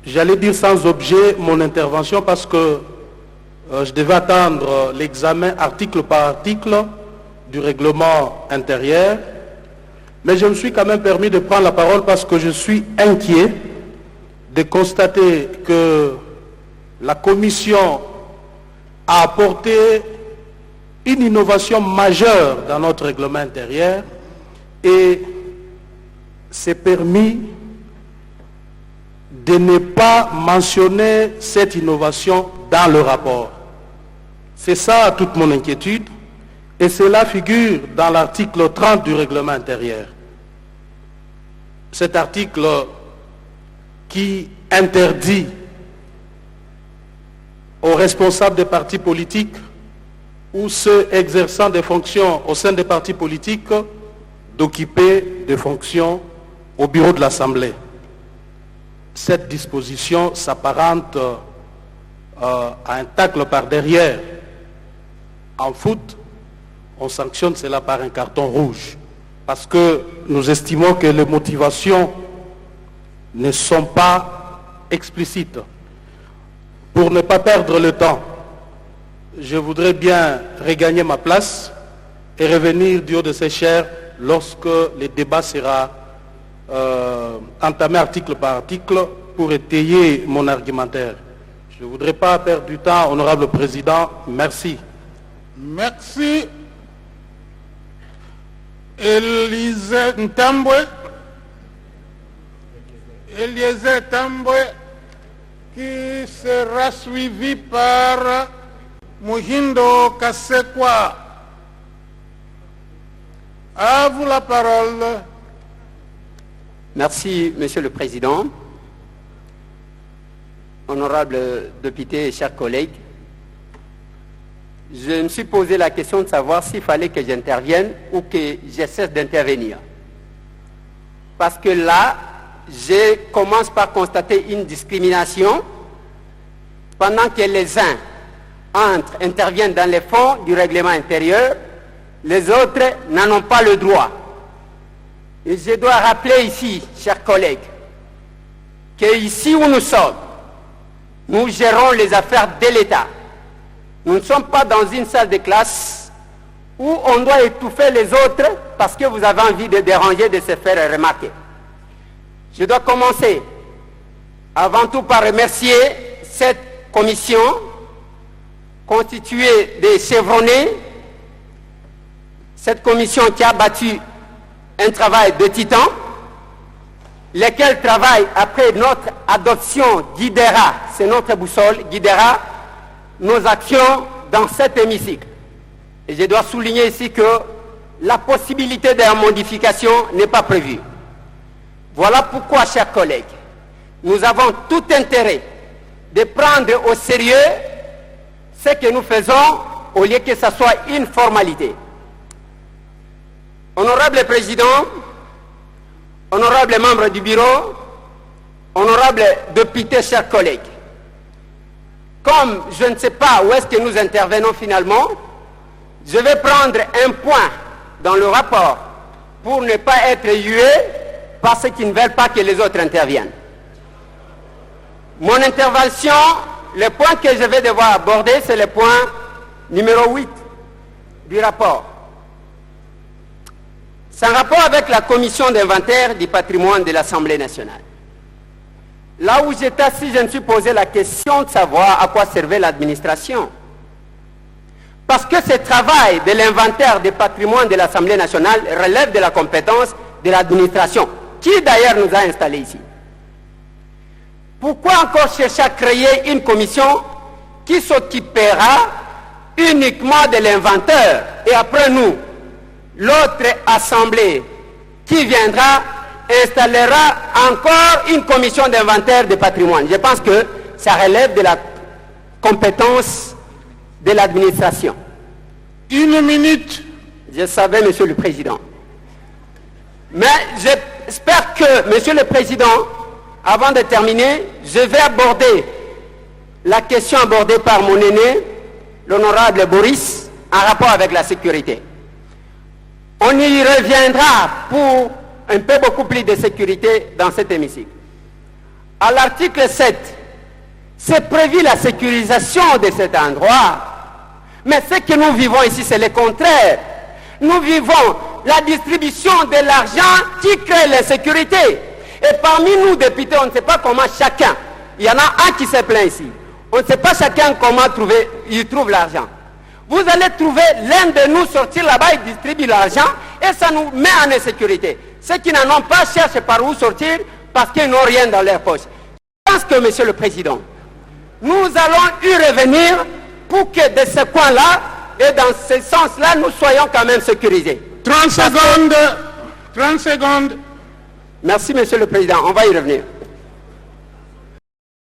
j'allais dire sans objet mon intervention parce que je devais attendre l'examen article par article du règlement intérieur. Mais je me suis quand même permis de prendre la parole parce que je suis inquiet de constater que la Commission a apporté une innovation majeure dans notre règlement intérieur et s'est permis de ne pas mentionner cette innovation dans le rapport. C'est ça toute mon inquiétude et cela figure dans l'article 30 du règlement intérieur. Cet article qui interdit aux responsables des partis politiques ou ceux exerçant des fonctions au sein des partis politiques d'occuper des fonctions au bureau de l'Assemblée. Cette disposition s'apparente à un tacle par derrière. En foot, on sanctionne cela par un carton rouge parce que nous estimons que les motivations ne sont pas explicites. Pour ne pas perdre le temps, je voudrais bien regagner ma place et revenir du haut de ces chairs lorsque le débat sera entamé article par article pour étayer mon argumentaire. Je ne voudrais pas perdre du temps, honorable président. Merci. Merci. Eliezer Tambwe, qui sera suivi par Muhindo Kasekwa. À vous la parole. Merci, Monsieur le Président. Honorables députés et chers collègues, je me suis posé la question de savoir s'il fallait que j'intervienne ou que je cesse d'intervenir. Parce que là, je commence par constater une discrimination pendant que les uns interviennent dans les fonds du règlement intérieur, les autres n'en ont pas le droit. Et je dois rappeler ici, chers collègues, qu'ici où nous sommes, nous gérons les affaires de l'État. Nous ne sommes pas dans une salle de classe où on doit étouffer les autres parce que vous avez envie de déranger, de se faire remarquer. Je dois commencer avant tout par remercier cette commission constituée de chevronnés, cette commission qui a battu un travail de titan, lequel travail après notre adoption guidera, c'est notre boussole, guidera nos actions dans cet hémicycle. Et je dois souligner ici que la possibilité de la modification n'est pas prévue. Voilà pourquoi, chers collègues, nous avons tout intérêt de prendre au sérieux ce que nous faisons au lieu que ce soit une formalité. Honorable Président, honorables membres du bureau, honorables députés, chers collègues, comme je ne sais pas où est-ce que nous intervenons finalement, je vais prendre un point dans le rapport pour ne pas être hué par ceux qui ne veulent pas que les autres interviennent. Mon intervention, le point que je vais devoir aborder, c'est le point numéro 8 du rapport. C'est un rapport avec la commission d'inventaire du patrimoine de l'Assemblée nationale. Là où j'étais assis, je me suis posé la question de savoir à quoi servait l'administration. Parce que ce travail de l'inventaire du patrimoine de l'Assemblée nationale relève de la compétence de l'administration, qui d'ailleurs nous a installés ici. Pourquoi encore chercher à créer une commission qui s'occupera uniquement de l'inventeur et après nous, l'autre assemblée qui viendra installera encore une commission d'inventaire de patrimoine. Je pense que ça relève de la compétence de l'administration. Une minute. Je savais, Monsieur le Président. Mais j'espère que, Monsieur le Président, avant de terminer, je vais aborder la question abordée par mon aîné, l'honorable Boris, en rapport avec la sécurité. On y reviendra pour un peu beaucoup plus de sécurité dans cet hémicycle. à l'article 7, c'est prévu la sécurisation de cet endroit. Mais ce que nous vivons ici, c'est le contraire. Nous vivons la distribution de l'argent qui crée l'insécurité. Et parmi nous, députés, on ne sait pas comment chacun, il y en a un qui se plaint ici, on ne sait pas chacun comment il trouve l'argent. Vous allez trouver l'un de nous sortir là-bas et distribuer l'argent et ça nous met en insécurité. Ceux qui n'en ont pas cherchent par où sortir parce qu'ils n'ont rien dans leur poche. Je pense que, Monsieur le Président, nous allons y revenir pour que de ce coin-là et dans ce sens-là, nous soyons quand même sécurisés. 30 secondes. 30 secondes. Merci, Monsieur le Président. On va y revenir.